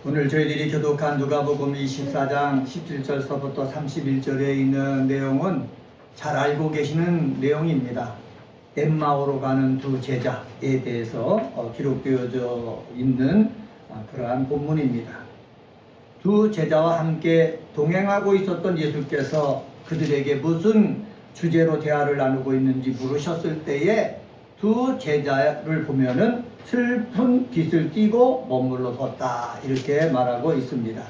오늘 저희들이 교독한 누가복음 24장 17절서부터 31절에 있는 내용은 잘 알고 계시는 내용입니다. 엠마오로 가는 두 제자에 대해서 기록되어져 있는 그러한 본문입니다. 두 제자와 함께 동행하고 있었던 예수께서 그들에게 무슨 주제로 대화를 나누고 있는지 물으셨을 때에 두 제자를 보면은 슬픈 빛을 띠고 머물러 섰다 이렇게 말하고 있습니다.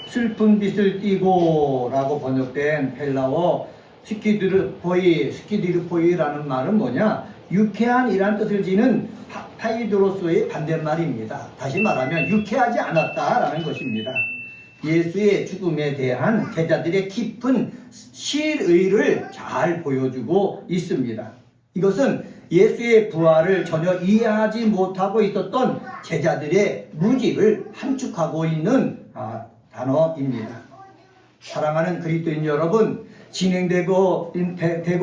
슬픈 빛을 띠고 라고 번역된 헬라어 스키드르포이라는 말은 뭐냐? 유쾌한이란 뜻을 지닌 파이드로스의 반대말입니다. 다시 말하면 유쾌하지 않았다라는 것입니다. 예수의 죽음에 대한 제자들의 깊은 실의를 잘 보여주고 있습니다. 이것은 예수의 부활을 전혀 이해하지 못하고 있었던 제자들의 무지를 함축하고 있는 단어입니다. 사랑하는 그리스도인 여러분, 진행되고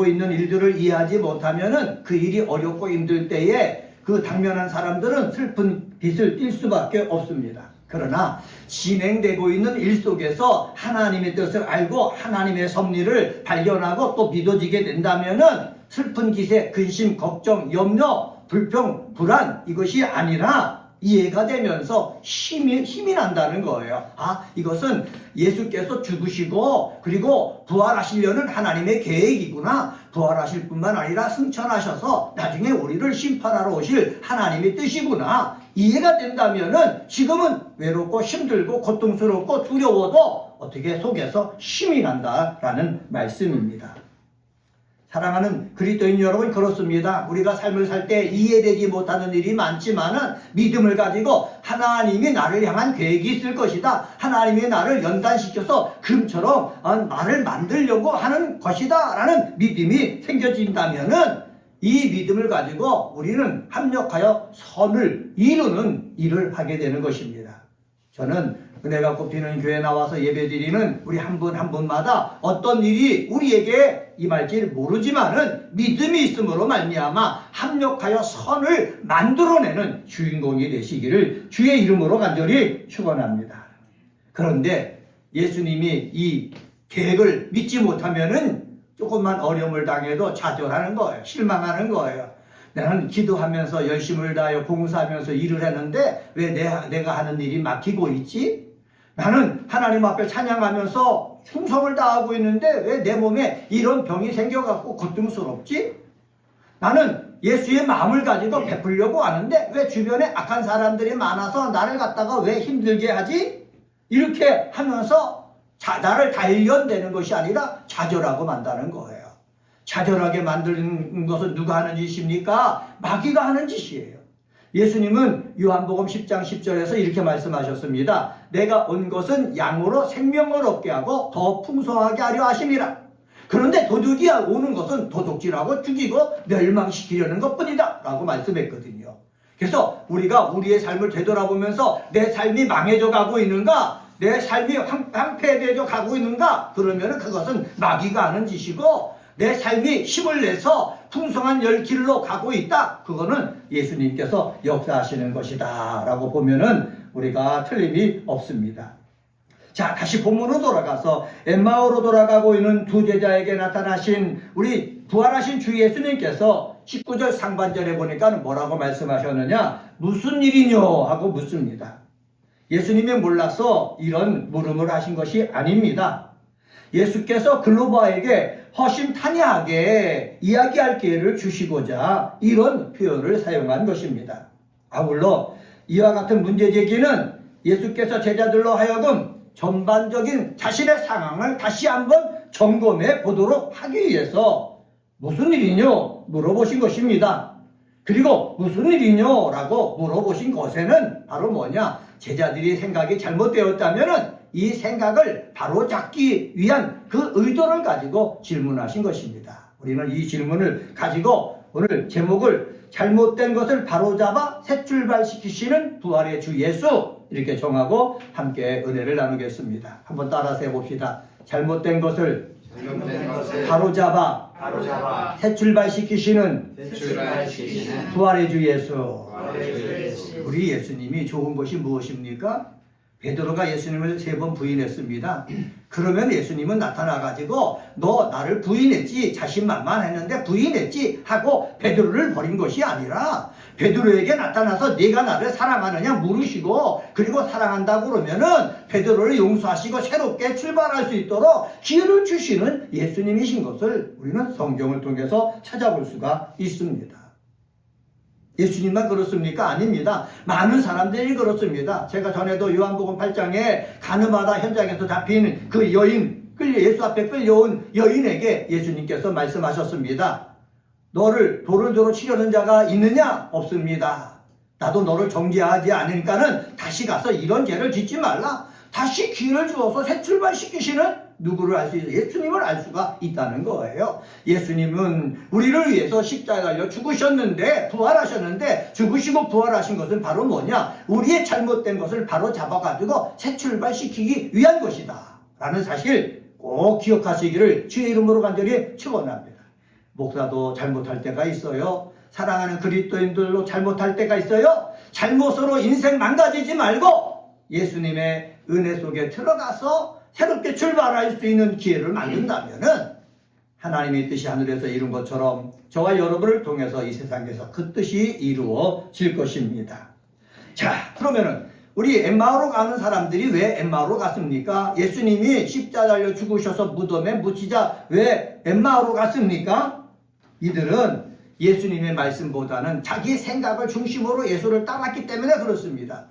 있는 일들을 이해하지 못하면 그 일이 어렵고 힘들 때에 그 당면한 사람들은 슬픈 빛을 띌 수밖에 없습니다. 그러나 진행되고 있는 일 속에서 하나님의 뜻을 알고 하나님의 섭리를 발견하고 또 믿어지게 된다면은 슬픈 기세, 근심, 걱정, 염려, 불평, 불안 이것이 아니라 이해가 되면서 힘이 난다는 거예요. 이것은 예수께서 죽으시고 그리고 부활하시려는 하나님의 계획이구나. 부활하실 뿐만 아니라 승천하셔서 나중에 우리를 심판하러 오실 하나님의 뜻이구나. 이해가 된다면은 지금은 외롭고 힘들고 고통스럽고 두려워도 어떻게 속에서 힘이 난다라는 말씀입니다. 사랑하는 그리스도인 여러분, 그렇습니다. 우리가 삶을 살 때 이해되지 못하는 일이 많지만은 믿음을 가지고 하나님이 나를 향한 계획이 있을 것이다. 하나님이 나를 연단시켜서 금처럼 나를 만들려고 하는 것이다. 라는 믿음이 생겨진다면은 이 믿음을 가지고 우리는 합력하여 선을 이루는 일을 하게 되는 것입니다. 저는 은혜가 꼽히는 교회에 나와서 예배드리는 우리 한 분 한 분마다 어떤 일이 우리에게 임할지 모르지만은 믿음이 있음으로 말미암아 합력하여 선을 만들어내는 주인공이 되시기를 주의 이름으로 간절히 축원합니다. 그런데 예수님이 이 계획을 믿지 못하면은 조금만 어려움을 당해도 좌절하는 거예요. 실망하는 거예요. 나는 기도하면서 열심을 다하여 봉사하면서 일을 했는데 왜 내가 하는 일이 막히고 있지? 나는 하나님 앞에 찬양하면서 충성을 다하고 있는데 왜 내 몸에 이런 병이 생겨갖고 고통스럽지? 나는 예수의 마음을 가지고 베풀려고 하는데 왜 주변에 악한 사람들이 많아서 나를 갖다가 왜 힘들게 하지? 이렇게 하면서 나를 단련되는 것이 아니라 좌절하고 만다는 거예요. 좌절하게 만드는 것은 누가 하는 짓입니까? 마귀가 하는 짓이에요. 예수님은 요한복음 10장 10절에서 이렇게 말씀하셨습니다. 내가 온 것은 양으로 생명을 얻게 하고 더 풍성하게 하려 하심이라. 그런데 도둑이 오는 것은 도둑질하고 죽이고 멸망시키려는 것뿐이다 라고 말씀했거든요. 그래서 우리가 우리의 삶을 되돌아보면서 내 삶이 망해져 가고 있는가? 내 삶이 황폐해져 가고 있는가? 그러면 그것은 마귀가 하는 짓이고 내 삶이 힘을 내서 풍성한 열길로 가고 있다. 그거는 예수님께서 역사하시는 것이다 라고 보면은 우리가 틀림이 없습니다. 자, 다시 본문으로 돌아가서 엠마오로 돌아가고 있는 두 제자에게 나타나신 우리 부활하신 주 예수님께서 19절 상반절에 보니까 뭐라고 말씀하셨느냐? 무슨 일이뇨? 하고 묻습니다. 예수님이 몰라서 이런 물음을 하신 것이 아닙니다. 예수께서 글로바에게 허심탄회하게 이야기할 기회를 주시고자 이런 표현을 사용한 것입니다. 아울러 이와 같은 문제제기는 예수께서 제자들로 하여금 전반적인 자신의 상황을 다시 한번 점검해 보도록 하기 위해서 무슨 일이뇨? 물어보신 것입니다. 그리고 무슨 일이뇨? 라고 물어보신 것에는 바로 뭐냐? 제자들이 생각이 잘못되었다면은 이 생각을 바로잡기 위한 그 의도를 가지고 질문하신 것입니다. 우리는 이 질문을 가지고 오늘 제목을 잘못된 것을 바로잡아 새 출발시키시는 부활의 주 예수 이렇게 정하고 함께 은혜를 나누겠습니다. 한번 따라서 해봅시다. 잘못된 것을 바로잡아 새 출발시키시는 부활의 주 예수. 우리 예수님이 좋은 것이 무엇입니까? 베드로가 예수님을 3번 부인했습니다. 그러면 예수님은 나타나가지고 너 나를 부인했지, 자신만만했는데 부인했지 하고 베드로를 버린 것이 아니라 베드로에게 나타나서 네가 나를 사랑하느냐 물으시고, 그리고 사랑한다고 그러면은 베드로를 용서하시고 새롭게 출발할 수 있도록 기회를 주시는 예수님이신 것을 우리는 성경을 통해서 찾아볼 수가 있습니다. 예수님만 그렇습니까? 아닙니다. 많은 사람들이 그렇습니다. 제가 전에도 요한복음 8장에 가늠하다 현장에서 잡힌 그 여인, 예수 앞에 끌려온 여인에게 예수님께서 말씀하셨습니다. 너를 돌을 들어 치려는 자가 있느냐? 없습니다. 나도 너를 정죄하지 않으니까는 다시 가서 이런 죄를 짓지 말라. 다시 기회를 주어서 새 출발시키시는 누구를 알 수 있어요? 예수님을 알 수가 있다는 거예요. 예수님은 우리를 위해서 십자가에 달려 죽으셨는데, 부활하셨는데, 죽으시고 부활하신 것은 바로 뭐냐? 우리의 잘못된 것을 바로 잡아가지고 새 출발시키기 위한 것이다 라는 사실 꼭 기억하시기를 주의 이름으로 간절히 축원합니다. 목사도 잘못할 때가 있어요. 사랑하는 그리스도인들도 잘못할 때가 있어요. 잘못으로 인생 망가지지 말고 예수님의 은혜 속에 들어가서 새롭게 출발할 수 있는 기회를 만든다면은 하나님의 뜻이 하늘에서 이룬 것처럼 저와 여러분을 통해서 이 세상에서 그 뜻이 이루어질 것입니다. 자, 그러면은 우리 엠마오로 가는 사람들이 왜 엠마오로 갔습니까? 예수님이 십자가 달려 죽으셔서 무덤에 묻히자 왜 엠마오로 갔습니까? 이들은 예수님의 말씀보다는 자기 생각을 중심으로 예수를 따랐기 때문에 그렇습니다.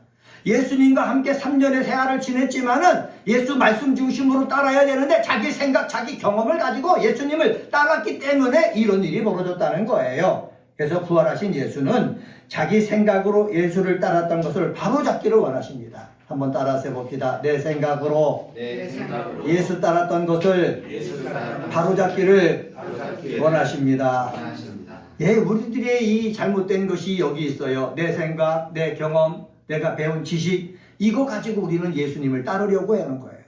예수님과 함께 3년의 생활을 지냈지만은 예수 말씀 중심으로 따라야 되는데 자기 생각, 자기 경험을 가지고 예수님을 따랐기 때문에 이런 일이 벌어졌다는 거예요. 그래서 부활하신 예수는 자기 생각으로 예수를 따랐던 것을 바로잡기를 원하십니다. 한번 따라서 해봅시다. 내 생각으로 예수 따랐던 것을 바로잡기를 원하십니다. 예, 우리들의 이 잘못된 것이 여기 있어요. 내 생각, 내 경험, 내가 배운 지식, 이거 가지고 우리는 예수님을 따르려고 하는 거예요.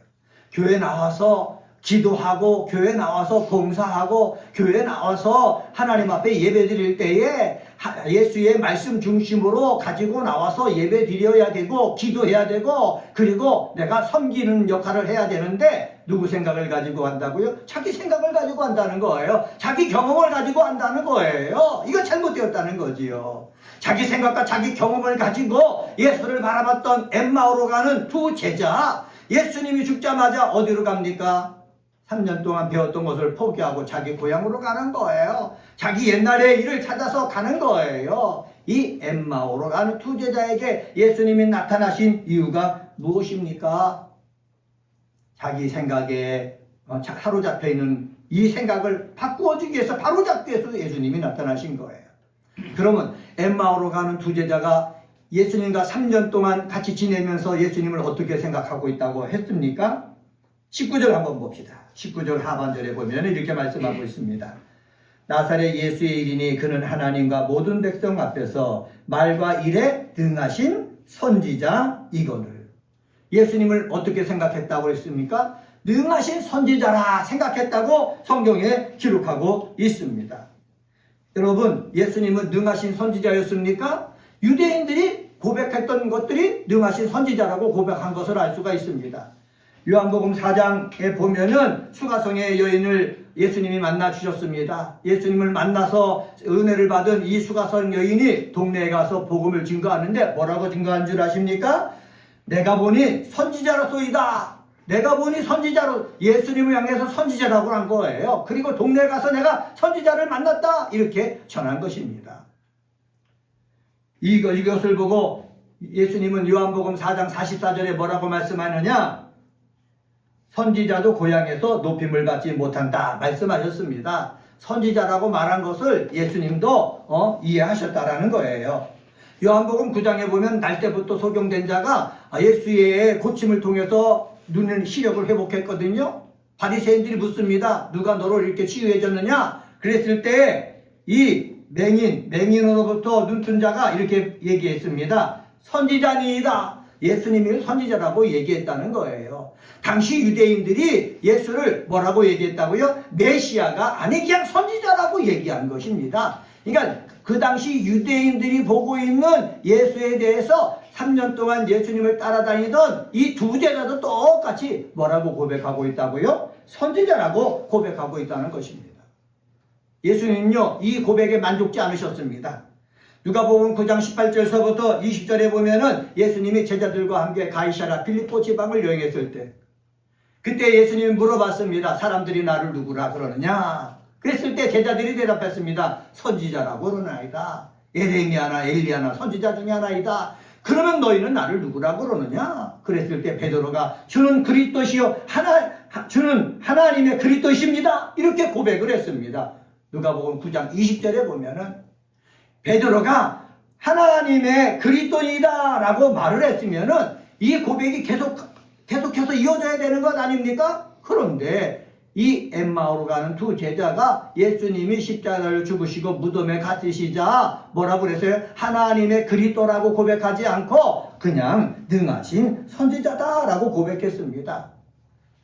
교회 나와서 기도하고, 교회 나와서 봉사하고, 교회 나와서 하나님 앞에 예배 드릴 때에 예수의 말씀 중심으로 가지고 나와서 예배 드려야 되고, 기도해야 되고, 그리고 내가 섬기는 역할을 해야 되는데, 누구 생각을 가지고 한다고요? 자기 생각을 가지고 한다는 거예요. 자기 경험을 가지고 한다는 거예요. 이거 잘못되었다는 거지요. 자기 생각과 자기 경험을 가지고 예수를 바라봤던 엠마오로 가는 두 제자, 예수님이 죽자마자 어디로 갑니까? 3년 동안 배웠던 것을 포기하고 자기 고향으로 가는 거예요. 자기 옛날의 일을 찾아서 가는 거예요. 이 엠마오로 가는 두 제자에게 예수님이 나타나신 이유가 무엇입니까? 자기 생각에 사로잡혀 있는 이 생각을 바꾸어주기 위해서, 바로잡기 위해서 예수님이 나타나신 거예요. 그러면 엠마오로 가는 두 제자가 예수님과 3년 동안 같이 지내면서 예수님을 어떻게 생각하고 있다고 했습니까? 19절 한번 봅시다. 19절 하반절에 보면 이렇게 말씀하고 있습니다. 나사렛 예수의 일이니 그는 하나님과 모든 백성 앞에서 말과 일에 등하신 선지자이거늘. 예수님을 어떻게 생각했다고 했습니까? 능하신 선지자라 생각했다고 성경에 기록하고 있습니다. 여러분, 예수님은 능하신 선지자였습니까? 유대인들이 고백했던 것들이 능하신 선지자라고 고백한 것을 알 수가 있습니다. 요한복음 4장에 보면은 수가성의 여인을 예수님이 만나 주셨습니다. 예수님을 만나서 은혜를 받은 이 수가성 여인이 동네에 가서 복음을 증거하는데 뭐라고 증거한 줄 아십니까? 내가 보니 선지자로소이다. 내가 보니 선지자로, 예수님을 향해서 선지자라고 한 거예요. 그리고 동네에 가서 내가 선지자를 만났다, 이렇게 전한 것입니다. 이것을 보고 예수님은 요한복음 4장 44절에 뭐라고 말씀하느냐? 선지자도 고향에서 높임을 받지 못한다 말씀하셨습니다. 선지자라고 말한 것을 예수님도 이해하셨다라는 거예요. 요한복음 9장에 보면 날 때부터 소경된 자가 예수의 고침을 통해서 눈의 시력을 회복했거든요. 바리새인들이 묻습니다. 누가 너를 이렇게 치유해 줬느냐? 그랬을 때 이 맹인으로부터 눈뜬 자가 이렇게 얘기했습니다. 선지자니이다. 예수님이 선지자라고 얘기했다는 거예요. 당시 유대인들이 예수를 뭐라고 얘기했다고요? 메시아가 아니 그냥 선지자라고 얘기한 것입니다. 그러니까 그 당시 유대인들이 보고 있는 예수에 대해서 3년 동안 예수님을 따라다니던 이 두 제자도 똑같이 뭐라고 고백하고 있다고요? 선지자라고 고백하고 있다는 것입니다. 예수님은요, 이 고백에 만족지 않으셨습니다. 누가복음 9장 18절서부터 20절에 보면은 예수님이 제자들과 함께 가이사랴 빌립보 지방을 여행했을 때, 그때 예수님이 물어봤습니다. 사람들이 나를 누구라 그러느냐? 그랬을 때 제자들이 대답했습니다. 선지자라고 그러나이다. 에레미야나 엘리야나 선지자 중에 하나이다. 그러면 너희는 나를 누구라고 그러느냐? 그랬을 때 베드로가 주는 그리스도시요 주는 하나님의 그리스도십니다. 이렇게 고백을 했습니다. 누가복음 9장 20절에 보면은 베드로가 하나님의 그리스도이다 라고 말을 했으면은 이 고백이 계속해서 이어져야 되는 것 아닙니까? 그런데 이 엠마오로 가는 두 제자가 예수님이 십자가를 죽으시고 무덤에 갇히시자 뭐라고 그랬어요? 하나님의 그리스도라고 고백하지 않고 그냥 능하신 선지자다라고 고백했습니다.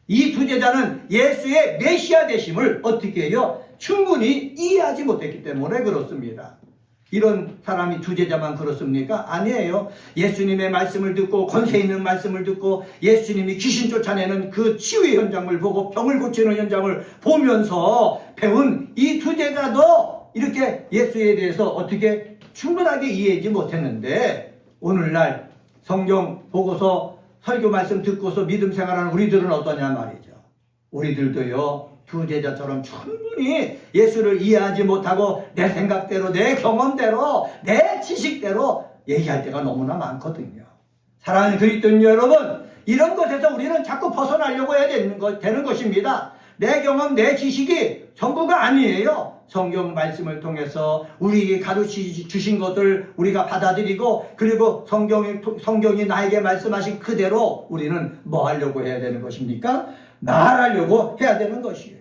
이 두 제자는 예수의 메시아 되심을 어떻게 해요? 충분히 이해하지 못했기 때문에 그렇습니다. 이런 사람이 두 제자만 그렇습니까? 아니에요. 예수님의 말씀을 듣고 권세 있는 말씀을 듣고 예수님이 귀신 쫓아내는 그 치유의 현장을 보고 병을 고치는 현장을 보면서 배운 이 두 제자도 이렇게 예수에 대해서 어떻게 충분하게 이해하지 못했는데 오늘날 성경 보고서 설교 말씀 듣고서 믿음 생활하는 우리들은 어떠냐 말이죠. 우리들도요. 두 제자처럼 충분히 예수를 이해하지 못하고 내 생각대로 내 경험대로 내 지식대로 얘기할 때가 너무나 많거든요. 사랑하는 그리스도인 여러분, 이런 것에서 우리는 자꾸 벗어나려고 해야 되는 것입니다. 내 경험, 내 지식이 전부가 아니에요. 성경 말씀을 통해서 우리에게 가르쳐 주신 것을 우리가 받아들이고 그리고 성경이 나에게 말씀하신 그대로 우리는 뭐 하려고 해야 되는 것입니까? 말하려고 해야 되는 것이에요.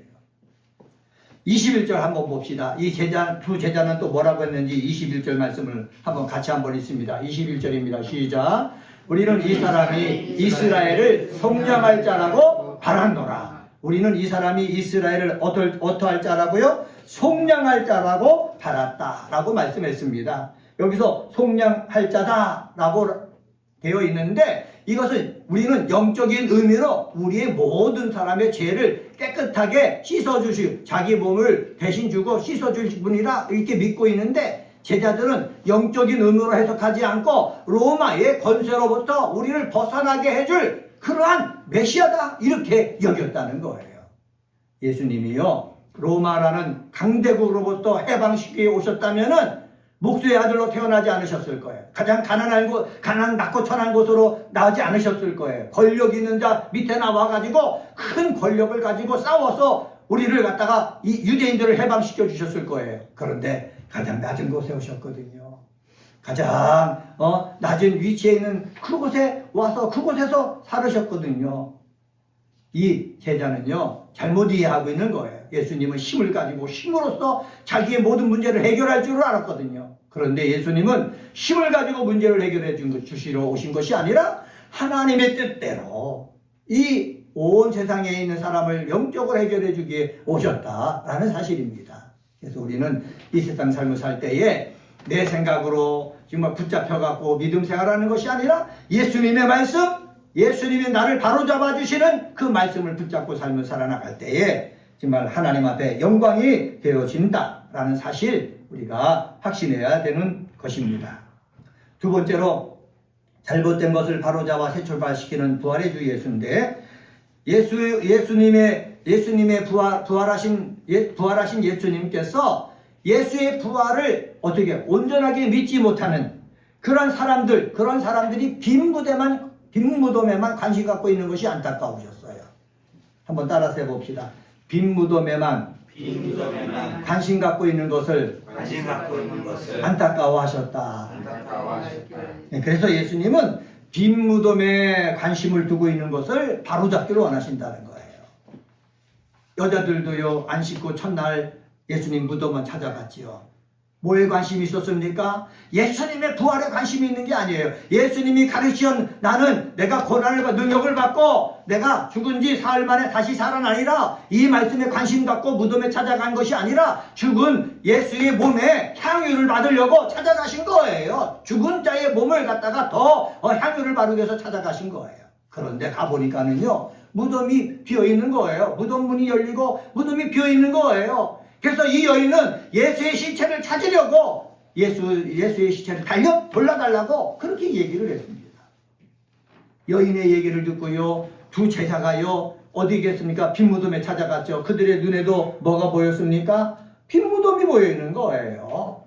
21절 한번 봅시다. 이 두 제자는 또 뭐라고 했는지 21절 말씀을 같이 한번 읽습니다. 21절입니다. 시작. 우리는 이 사람이 이스라엘을 속량할 자라고 바랐노라. 우리는 이 사람이 이스라엘을 어떠할 자라고요? 속량할 자라고 바랐다라고 말씀했습니다. 여기서 속량할 자다라고 되어 있는데 이것은 우리는 영적인 의미로 우리의 모든 사람의 죄를 깨끗하게 씻어주시고 자기 몸을 대신 주고 씻어주실 분이라 이렇게 믿고 있는데 제자들은 영적인 의미로 해석하지 않고 로마의 권세로부터 우리를 벗어나게 해줄 그러한 메시아다 이렇게 여겼다는 거예요. 예수님이요 로마라는 강대국으로부터 해방시키게 오셨다면은 목수의 아들로 태어나지 않으셨을 거예요. 가장 가난한 낮고 천한 곳으로 나오지 않으셨을 거예요. 권력 있는 자 밑에 나와가지고 큰 권력을 가지고 싸워서 우리를 갖다가 이 유대인들을 해방시켜 주셨을 거예요. 그런데 가장 낮은 곳에 오셨거든요. 가장 낮은 위치에 있는 그곳에 와서 그곳에서 살으셨거든요. 이 제자는요 잘못 이해하고 있는 거예요. 예수님은 힘을 가지고 힘으로써 자기의 모든 문제를 해결할 줄 알았거든요. 그런데 예수님은 힘을 가지고 문제를 해결해 주시러 오신 것이 아니라 하나님의 뜻대로 이 온 세상에 있는 사람을 영적으로 해결해 주기에 오셨다라는 사실입니다. 그래서 우리는 이 세상 삶을 살 때에 내 생각으로 정말 붙잡혀갖고 믿음 생활하는 것이 아니라 예수님의 말씀, 예수님이 나를 바로잡아 주시는 그 말씀을 붙잡고 삶을 살아나갈 때에 정말 하나님 앞에 영광이 되어진다라는 사실 우리가 확신해야 되는 것입니다. 두 번째로 잘못된 것을 바로잡아 새 출발시키는 부활의 주 예수인데 예수님의 부활하신 예수님께서 예수의 부활을 어떻게 온전하게 믿지 못하는 그런 사람들이 빈 무덤에만 관심 갖고 있는 것이 안타까우셨어요. 한번 따라서 해봅시다. 빈 무덤에만 관심 갖고 있는 것을 안타까워하셨다. 그래서 예수님은 빈 무덤에 관심을 두고 있는 것을 바로잡기를 원하신다는 거예요. 여자들도요 안 씻고 첫날 예수님 무덤만 찾아갔지요. 뭐에 관심이 있었습니까? 예수님의 부활에 관심이 있는 게 아니에요. 예수님이 가르치신 나는 내가 고난을 능력을 받고 내가 죽은 지 사흘 만에 다시 살아나리라, 이 말씀에 관심 갖고 무덤에 찾아간 것이 아니라 죽은 예수의 몸에 향유를 받으려고 찾아가신 거예요. 죽은 자의 몸을 갖다가 더 향유를 바르기 위해서 찾아가신 거예요. 그런데 가보니까는요, 무덤이 비어있는 거예요. 무덤 문이 열리고 무덤이 비어있는 거예요. 그래서 이 여인은 예수의 시체를 찾으려고 예수의 시체를 돌려달라고 그렇게 얘기를 했습니다. 여인의 얘기를 듣고요, 두 제자가요 어디겠습니까? 빈 무덤에 찾아갔죠. 그들의 눈에도 뭐가 보였습니까? 빈 무덤이 보이는 거예요.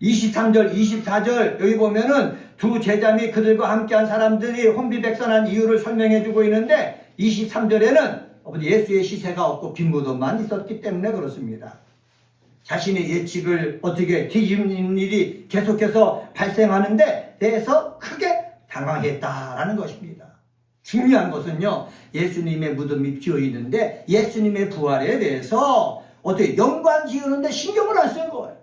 23절, 24절 여기 보면은 두 제자 및 그들과 함께한 사람들이 혼비백산한 이유를 설명해 주고 있는데, 23절에는 예수의 시체가 없고 빈 무덤만 있었기 때문에 그렇습니다. 자신의 예측을 어떻게 뒤집는 일이 계속해서 발생하는데 대해서 크게 당황했다라는 것입니다. 중요한 것은요, 예수님의 무덤이 비어 있는데 예수님의 부활에 대해서 어떻게 연관 지으는데 신경을 안 쓴 거예요.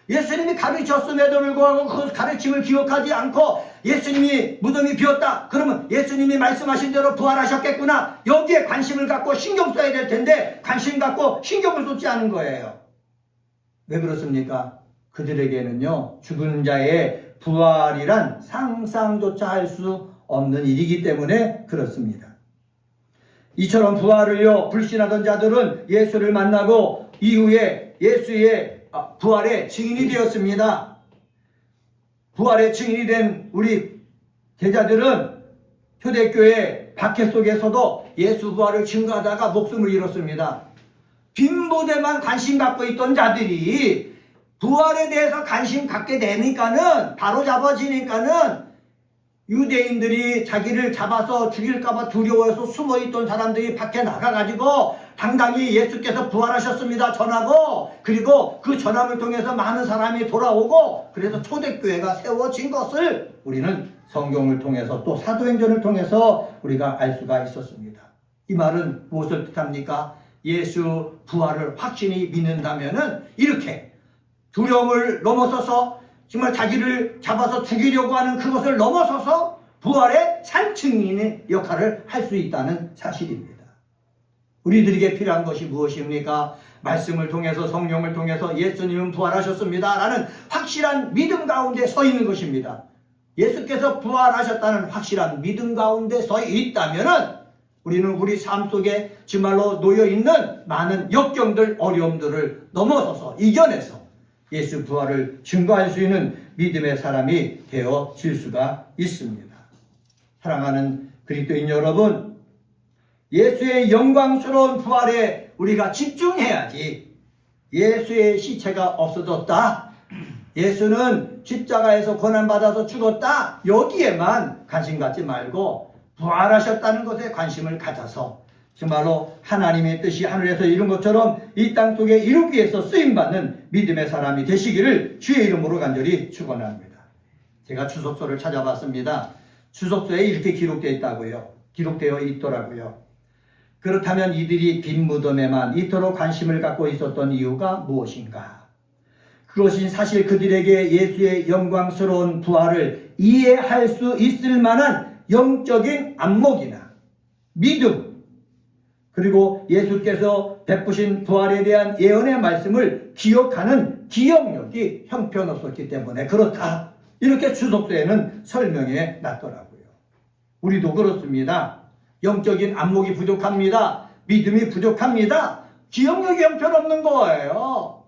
예수님이 가르쳤음에도 불구하고 그 가르침을 기억하지 않고 예수님이 무덤이 비었다 그러면 예수님이 말씀하신 대로 부활하셨겠구나, 여기에 관심을 갖고 신경 써야 될 텐데 관심 갖고 신경을 쏟지 않은 거예요. 왜 그렇습니까? 그들에게는요, 죽은 자의 부활이란 상상조차 할 수 없는 일이기 때문에 그렇습니다. 이처럼 부활을요 불신하던 자들은 예수를 만나고 이후에 예수의 부활의 증인이 되었습니다. 부활의 증인이 된 우리 제자들은 초대교회 박해 속에서도 예수 부활을 증거하다가 목숨을 잃었습니다. 빈 무대만 관심 갖고 있던 자들이 부활에 대해서 관심 갖게 되니까는, 바로 잡아지니까는 유대인들이 자기를 잡아서 죽일까봐 두려워해서 숨어있던 사람들이 밖에 나가가지고 당당히 예수께서 부활하셨습니다 전하고, 그리고 그 전함을 통해서 많은 사람이 돌아오고, 그래서 초대교회가 세워진 것을 우리는 성경을 통해서 또 사도행전을 통해서 우리가 알 수가 있었습니다. 이 말은 무엇을 뜻합니까? 예수 부활을 확신히 믿는다면은 이렇게 두려움을 넘어서서 정말 자기를 잡아서 죽이려고 하는 그것을 넘어서서 부활의 산증인의 역할을 할 수 있다는 사실입니다. 우리들에게 필요한 것이 무엇입니까? 말씀을 통해서, 성령을 통해서 예수님은 부활하셨습니다 라는 확실한 믿음 가운데 서 있는 것입니다. 예수께서 부활하셨다는 확실한 믿음 가운데 서 있다면은 우리는 우리 삶 속에 정말로 놓여있는 많은 역경들, 어려움들을 넘어서서 이겨내서 예수 부활을 증거할 수 있는 믿음의 사람이 되어질 수가 있습니다. 사랑하는 그리스도인 여러분, 예수의 영광스러운 부활에 우리가 집중해야지, 예수의 시체가 없어졌다, 예수는 십자가에서 고난받아서 죽었다, 여기에만 관심 갖지 말고 부활하셨다는 것에 관심을 가져서 정말로 하나님의 뜻이 하늘에서 이룬 것처럼 이 땅 속에 이루기 위해서 쓰임받는 믿음의 사람이 되시기를 주의 이름으로 간절히 축원합니다. 제가 주석서를 찾아봤습니다. 주석서에 이렇게 기록되어 있더라고요. 그렇다면 이들이 빈 무덤에만 이토록 관심을 갖고 있었던 이유가 무엇인가? 그것이 사실 그들에게 예수의 영광스러운 부활을 이해할 수 있을 만한 영적인 안목이나 믿음, 그리고 예수께서 베푸신 부활에 대한 예언의 말씀을 기억하는 기억력이 형편없었기 때문에 그렇다, 이렇게 주석서에는 설명해 놨더라고요. 우리도 그렇습니다. 영적인 안목이 부족합니다. 믿음이 부족합니다. 기억력이 형편없는 거예요.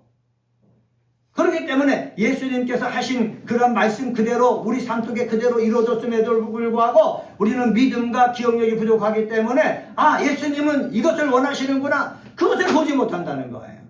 그렇기 때문에 예수님께서 하신 그런 말씀 그대로 우리 삶 속에 그대로 이루어졌음에도 불구하고 우리는 믿음과 기억력이 부족하기 때문에 예수님은 이것을 원하시는구나, 그것을 보지 못한다는 거예요.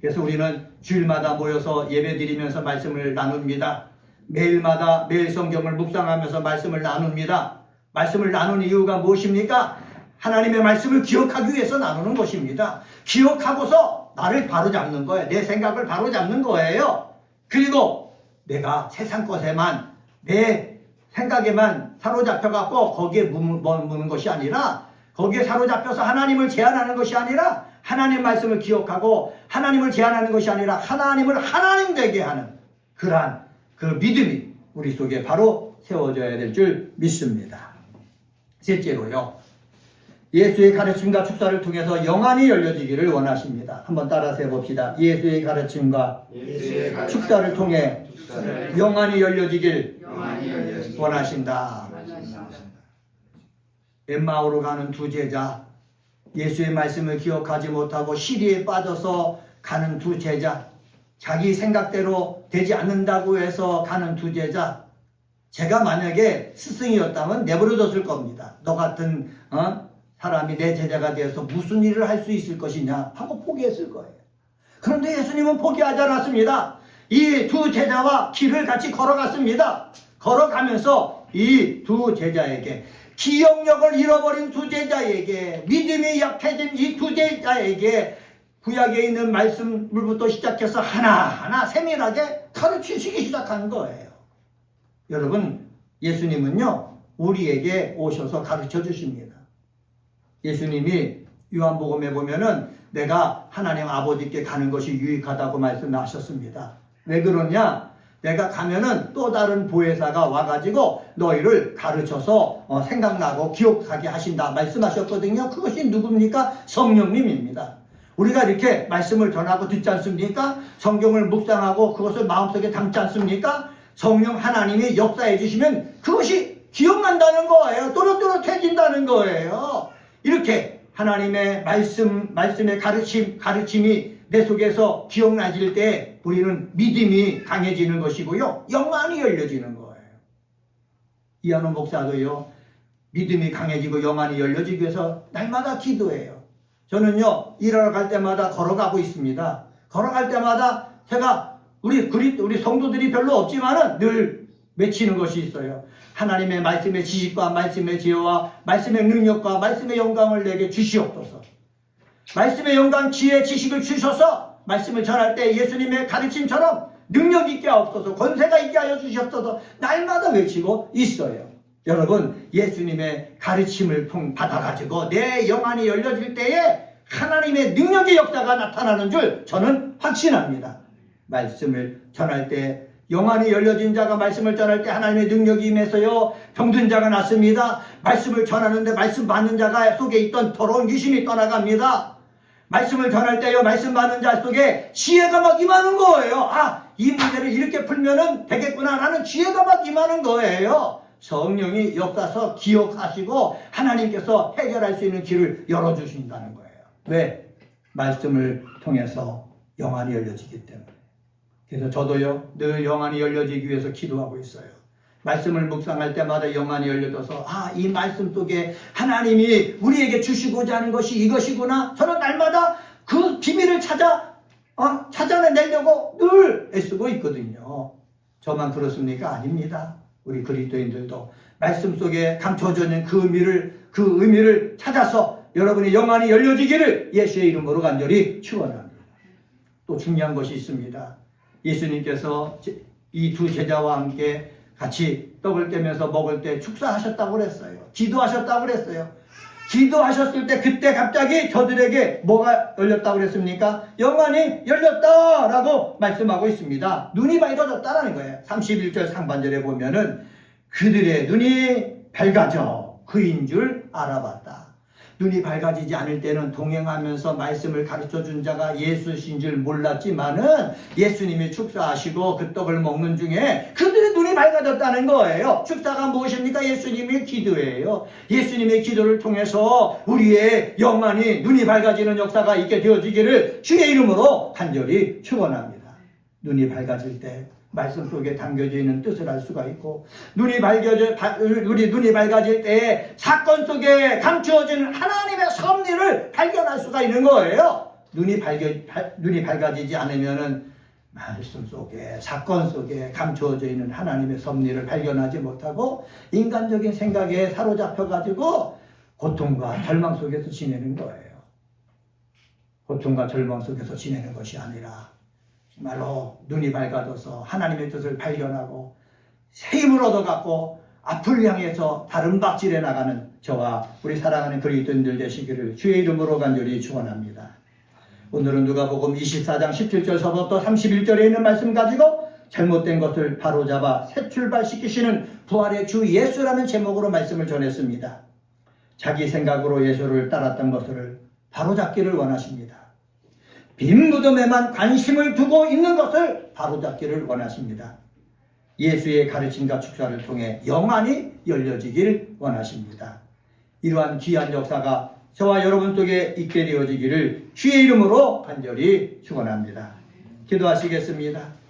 그래서 우리는 주일마다 모여서 예배드리면서 말씀을 나눕니다. 매일마다 매일 성경을 묵상하면서 말씀을 나눕니다. 말씀을 나누는 이유가 무엇입니까? 하나님의 말씀을 기억하기 위해서 나누는 것입니다. 기억하고서 나를 바로잡는 거예요. 내 생각을 바로잡는 거예요. 그리고 내가 세상 것에만, 내 생각에만 사로잡혀갖고 거기에 머무는 것이 아니라, 거기에 사로잡혀서 하나님을 제한하는 것이 아니라 하나님 말씀을 기억하고 하나님을 제한하는 것이 아니라 하나님을 하나님 되게 하는 그러한 그 믿음이 우리 속에 바로 세워져야 될 줄 믿습니다. 셋째로요, 예수의 가르침과 축사를 통해서 영안이 열려지기를 원하십니다. 한번 따라서 해봅시다. 예수의 가르침과 축사를 통해 영안이 열려지길 원하신다. 엠마오로 가는 두 제자, 예수의 말씀을 기억하지 못하고 시리에 빠져서 가는 두 제자, 자기 생각대로 되지 않는다고 해서 가는 두 제자, 제가 만약에 스승이었다면 내버려뒀을 겁니다. 너 같은 사람이 내 제자가 되어서 무슨 일을 할 수 있을 것이냐 하고 포기했을 거예요. 그런데 예수님은 포기하지 않았습니다. 이 두 제자와 길을 같이 걸어갔습니다. 걸어가면서 이 두 제자에게, 기억력을 잃어버린 두 제자에게, 믿음이 약해진 이 두 제자에게 구약에 있는 말씀물부터 시작해서 하나하나 세밀하게 가르치시기 시작한 거예요. 여러분, 예수님은요, 우리에게 오셔서 가르쳐 주십니다. 예수님이 요한복음에 보면은 내가 하나님 아버지께 가는 것이 유익하다고 말씀하셨습니다. 왜 그러냐? 내가 가면은 또 다른 보혜사가 와가지고 너희를 가르쳐서 생각나고 기억하게 하신다 말씀하셨거든요. 그것이 누굽니까? 성령님입니다. 우리가 이렇게 말씀을 전하고 듣지 않습니까? 성경을 묵상하고 그것을 마음속에 담지 않습니까? 성령 하나님이 역사해 주시면 그것이 기억난다는 거예요. 또렷또렷해진다는 거예요. 이렇게 하나님의 말씀의 가르침이 내 속에서 기억나질 때 우리는 믿음이 강해지는 것이고요, 영안이 열려지는 거예요. 이한호 목사도요, 믿음이 강해지고 영안이 열려지기 위해서 날마다 기도해요. 저는요, 일하러 갈 때마다 걸어가고 있습니다. 걸어갈 때마다 제가 우리 성도들이 별로 없지만은 늘 외치는 것이 있어요. 하나님의 말씀의 지식과 말씀의 지혜와 말씀의 능력과 말씀의 영광을 내게 주시옵소서. 말씀의 영광, 지혜, 지식을 주셔서 말씀을 전할 때 예수님의 가르침처럼 능력 있게 하옵소서, 권세가 있게 하여 주시옵소서 날마다 외치고 있어요. 여러분, 예수님의 가르침을 받아가지고 내 영안이 열려질 때에 하나님의 능력의 역사가 나타나는 줄 저는 확신합니다. 말씀을 전할 때, 영안이 열려진 자가 말씀을 전할 때 하나님의 능력이 임해서요, 병든 자가 낫습니다. 말씀을 전하는데 말씀 받는 자가 속에 있던 더러운 귀신이 떠나갑니다. 말씀을 전할 때요, 말씀 받는 자 속에 지혜가 막 임하는 거예요. 이 문제를 이렇게 풀면은 되겠구나 라는 지혜가 막 임하는 거예요. 성령이 역사서 기억하시고 하나님께서 해결할 수 있는 길을 열어주신다는 거예요. 왜? 말씀을 통해서 영안이 열려지기 때문에. 그래서 저도요, 늘 영안이 열려지기 위해서 기도하고 있어요. 말씀을 묵상할 때마다 영안이 열려져서 이 말씀 속에 하나님이 우리에게 주시고자 하는 것이 이것이구나. 저는 날마다 그 비밀을 찾아내려고 늘 애쓰고 있거든요. 저만 그렇습니까? 아닙니다. 우리 그리스도인들도 말씀 속에 감춰져 있는 그 의미를 찾아서 여러분의 영안이 열려지기를 예수의 이름으로 간절히 축원합니다. 또 중요한 것이 있습니다. 예수님께서 이 두 제자와 함께 같이 떡을 떼면서 먹을 때 축사하셨다고 그랬어요. 기도하셨다고 그랬어요. 기도하셨을 때 그때 갑자기 저들에게 뭐가 열렸다고 그랬습니까? 영안이 열렸다라고 말씀하고 있습니다. 눈이 밝아졌다라는 거예요. 31절 상반절에 보면은 그들의 눈이 밝아져 그인 줄 알아봤다. 눈이 밝아지지 않을 때는 동행하면서 말씀을 가르쳐준 자가 예수신 줄 몰랐지만은 예수님이 축사하시고 그 떡을 먹는 중에 그들의 눈이 밝아졌다는 거예요. 축사가 무엇입니까? 예수님의 기도예요. 예수님의 기도를 통해서 우리의 영안이 눈이 밝아지는 역사가 있게 되어지기를 주의 이름으로 간절히 축원합니다. 눈이 밝아질 때 말씀 속에 담겨져 있는 뜻을 알 수가 있고, 눈이 밝아질 때에 사건 속에 감추어진 하나님의 섭리를 발견할 수가 있는 거예요. 눈이 밝아지지 않으면은 말씀 속에, 사건 속에 감추어져 있는 하나님의 섭리를 발견하지 못하고 인간적인 생각에 사로잡혀가지고 고통과 절망 속에서 지내는 거예요. 고통과 절망 속에서 지내는 것이 아니라 정말로 눈이 밝아져서 하나님의 뜻을 발견하고 새 힘을 얻어갖고 앞을 향해서 다른 박질해 나가는 저와 우리 사랑하는 그리스도인들 되시기를 주의 이름으로 간절히 축원합니다. 오늘은 누가복음 24장 17절서부터 31절에 있는 말씀 가지고 잘못된 것을 바로잡아 새 출발시키시는 부활의 주 예수라는 제목으로 말씀을 전했습니다. 자기 생각으로 예수를 따랐던 것을 바로잡기를 원하십니다. 빈 무덤에만 관심을 두고 있는 것을 바로잡기를 원하십니다. 예수의 가르침과 축사를 통해 영안이 열려지길 원하십니다. 이러한 귀한 역사가 저와 여러분 속에 있게 되어지기를 주의 이름으로 간절히 축원합니다. 기도하시겠습니다.